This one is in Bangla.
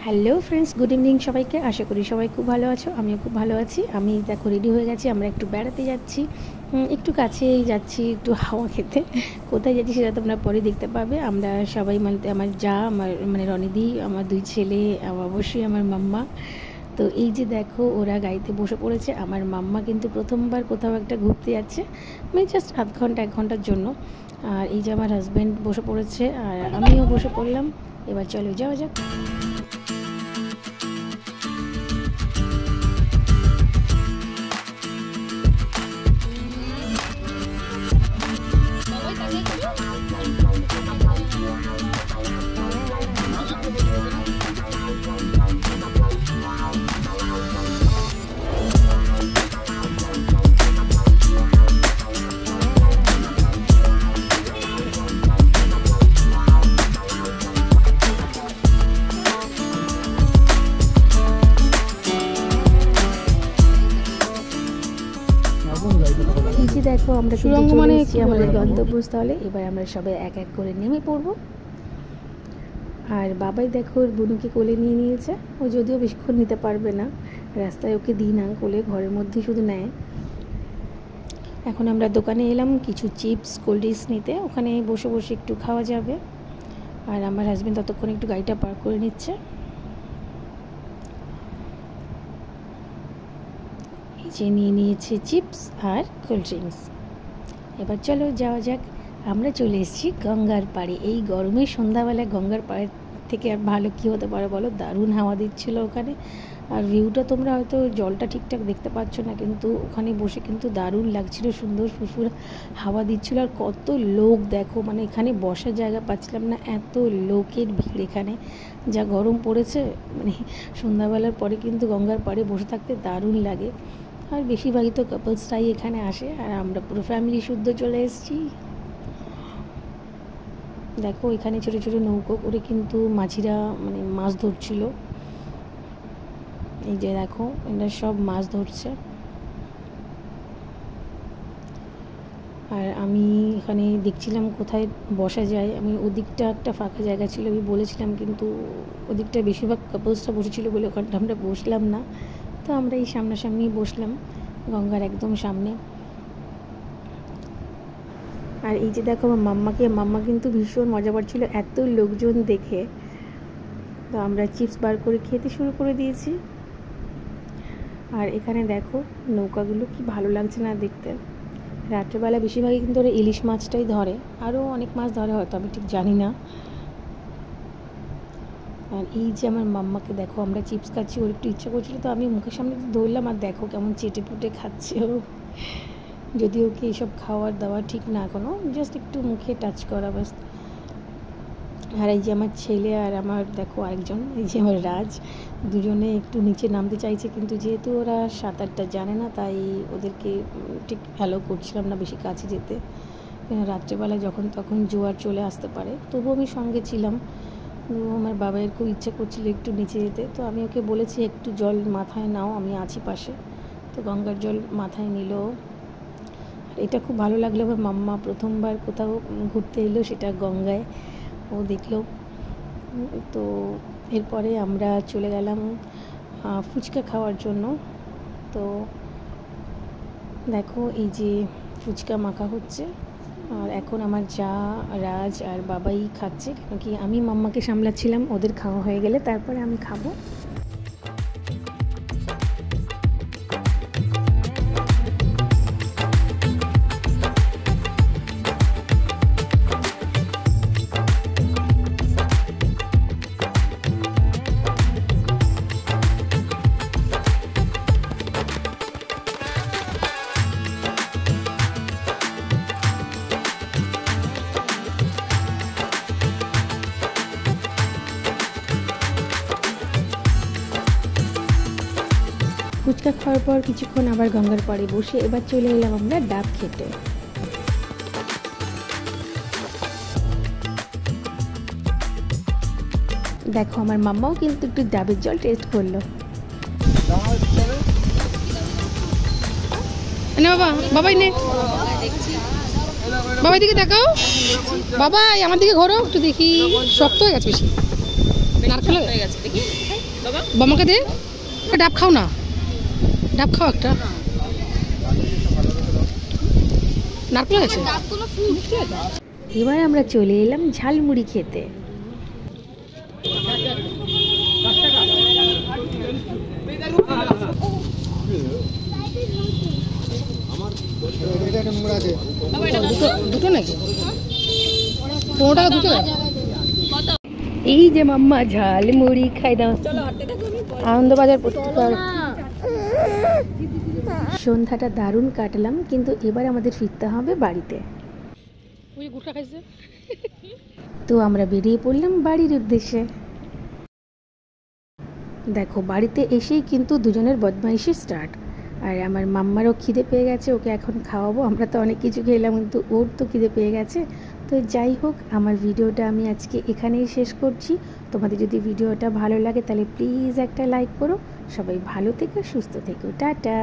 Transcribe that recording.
হ্যালো ফ্রেন্ডস, গুড ইভিনিং সবাইকে। আশা করি সবাই খুব ভালো আছো, আমিও খুব ভালো আছি। আমি দেখো রেডি হয়ে গেছি, আমরা একটু বেড়াতে যাচ্ছি, একটু কাছেই যাচ্ছি, একটু হাওয়া খেতে। কোথায় যাচ্ছি সেটা তোমরা পরে দেখতে পাবে। আমরা সবাই আমার যা, আমার রনিদি, আমার দুই ছেলে, অবশ্যই আমার মাম্মা। তো এই যে দেখো ওরা গাড়িতে বসে পড়েছে। আমার মাম্মা কিন্তু প্রথমবার কোথাও একটা ঘুরতে যাচ্ছে, জাস্ট আধ ঘন্টা 1 ঘন্টার জন্য। আর এই যে আমার হাজব্যান্ড বসে পড়েছে, আর আমিও বসে পড়লাম। এবার চলো যাওয়া যাক। দেখো আমরা চলে এসেছি আমাদের গন্তব্যস্থলে। এবার আমরা সবাই এক এক করে নেমে পড়ব। আর বাবাই দেখো ওর বোনকে কোলে নিয়ে নিয়েছে। ও যদিও বেশিক্ষণ নিতে পারবে না, রাস্তায় ওকে দিই না কোলে, ঘরের মধ্যেই শুধু নেয়। এখন আমরা দোকানে এলাম কিছু চিপস কোল্ড ড্রিঙ্কস নিতে, ওখানে বসে বসে একটু খাওয়া যাবে। আর আমার হাজব্যান্ড ততক্ষণ একটু গাড়িটা পার্ক করে নিচ্ছে। যে নিয়ে নিয়েছে চিপস আর কোল্ড ড্রিঙ্কস। এবার চলো যাওয়া যাক। আমরা চলে এসেছি গঙ্গার পাড়ে। এই গরমে সন্ধ্যাবেলায় গঙ্গার পাড়ের থেকে আর ভালো কী হতে পারে বলো। দারুণ হাওয়া দিচ্ছিলো ওখানে। আর ভিউটা তোমরা হয়তো জলটা ঠিকঠাক দেখতে পাচ্ছ না, কিন্তু ওখানে বসে কিন্তু দারুণ লাগছিল, সুন্দর ফুরফুর হাওয়া দিচ্ছিলো। আর কত লোক দেখো, এখানে বসার জায়গা পাচ্ছিলাম না, এত লোকের ভিড় এখানে। যা গরম পড়েছে, সন্ধ্যাবেলার পরে কিন্তু গঙ্গার পাড়ে বসে থাকতে দারুণ লাগে। আর বেশিরভাগই তো কাপলসরাই এখানে আসে, আর আমরা পুরো ফ্যামিলি শুদ্ধ চলে এসেছি। দেখো এখানে ছোটো ছোটো নৌকো করে কিন্তু মাঝিরা মাছ ধরছিল। এই যে দেখো এরা সব মাছ ধরছে। আর আমি এখানে দেখছিলাম কোথায় বসা যায়। আমি ওদিকটা একটা ফাঁকা জায়গা ছিল, আমি বলেছিলাম, কিন্তু ওদিকটা বেশিরভাগ কাপলসরা বসেছিল বলে ওখানটা আমরা বসলাম না। তো আমরা এই সামনাসামনি বসলাম, গঙ্গার একদম সামনে। আর এই যে দেখো আমার মাম্মা কিন্তু ভীষণ মজা পাচ্ছিল এত লোকজন দেখে। তো আমরা চিপস বার করে খেতে শুরু করে দিয়েছি। আর এখানে দেখো নৌকাগুলো কি ভালো লাগছে না দেখতে। রাত্রেবেলা বেশিরভাগই কিন্তু ওরা ইলিশ মাছটাই ধরে, আরও অনেক মাছ ধরে হয়তো, আমি ঠিক জানি না। আর এই যে আমার মাম্মাকে দেখো, আমরা চিপস খাচ্ছি, ওর একটু ইচ্ছা করছিল, তো আমি মুখের সামনে ধরলাম। আর দেখো কেমন চেটে পুটে খাচ্ছে ও। যদিও কি এইসব খাওয়ার দাওয়া ঠিক না, কোনো জাস্ট একটু মুখে টাচ করা ব্যাস। আর এই যে আমার ছেলে আর আমার দেখো আরেকজন, এই যে আমার রাজ, দুজনে একটু নিচে নামতে চাইছে, কিন্তু যেহেতু ওরা সাঁতারটা জানে না, তাই ওদেরকে ঠিক অ্যালাউ করছিলাম না বেশি কাছে যেতে। রাত্রেবেলায় যখন তখন জোয়ার চলে আসতে পারে। তবুও আমি সঙ্গে ছিলাম। আমার বাবার খুব ইচ্ছে করছিল একটু নিচে যেতে, তো আমি ওকে বলেছি একটু জল মাথায় নাও, আমি আছি পাশে। তো গঙ্গার জল মাথায় নিল। এটা খুব ভালো লাগলো। আমার মাম্মা প্রথমবার কোথাও ঘুরতে এলো, সেটা গঙ্গায়, ও দেখলো। তো এরপরে আমরা চলে গেলাম ফুচকা খাওয়ার জন্য। তো দেখো এই যে ফুচকা মাখা হচ্ছে, আর এখন আমার যা, রাজ আর বাবাই খাচ্ছে, কেন কি আমি মাম্মাকে সামলাচ্ছিলাম। ওদের খাওয়া হয়ে গেলে তারপরে আমি খাবো। ফুচকা খাওয়ার পর কিছুক্ষণ আবার গঙ্গার পাড়ে বসে এবার চলে এলাম আমরা ডাব খেতে। দেখো আমার মাম্মাও কিন্তু একটু ডাবের জল টেস্ট করলো। বাবা বাবাই নে, বাবাই দিকে দেখাও, বাবাই আমার দিকে ঘোরো একটু দেখি। শক্ত হয়ে গেছে বেশি, নারকেল হয়ে গেছে দেখি। বামাকে দে, ডাব খাও না, ডাব খাও একটা। নারকেল আছে। এবার আমরা চলে এলাম ঝালমুড়ি খেতে। দুটো নাকি? 15 টাকা দুটো। এই যে মাম্মা ঝালমুড়ি খাই দাও। আনন্দবাজার পত্রিকার সন্ধ্যাটা দারুণ কাটলাম, কিন্তু এবার আমাদের ফিরতে হবে বাড়িতে। ওই গুটখা খাইছে। তো আমরা বেরিয়ে পড়লাম বাড়ির উদ্দেশ্যে। দেখো বাড়িতে এসেই কিন্তু দুজনের বদমাইশি স্টার্ট। আর আমার মাম্মারও খিদে পেয়ে গেছে, ওকে এখন খাওয়াবো। আমরা তো অনেক কিছু খেলাম, কিন্তু ওর তো খিদে পেয়ে গেছে। তো যাই হোক, আমার ভিডিওটা আমি আজকে এখানেই শেষ করছি। তোমাদের যদি ভিডিওটা ভালো লাগে তাহলে প্লিজ একটা লাইক করো। সবাই ভালো থেকো, সুস্থ থেকো, টাটা।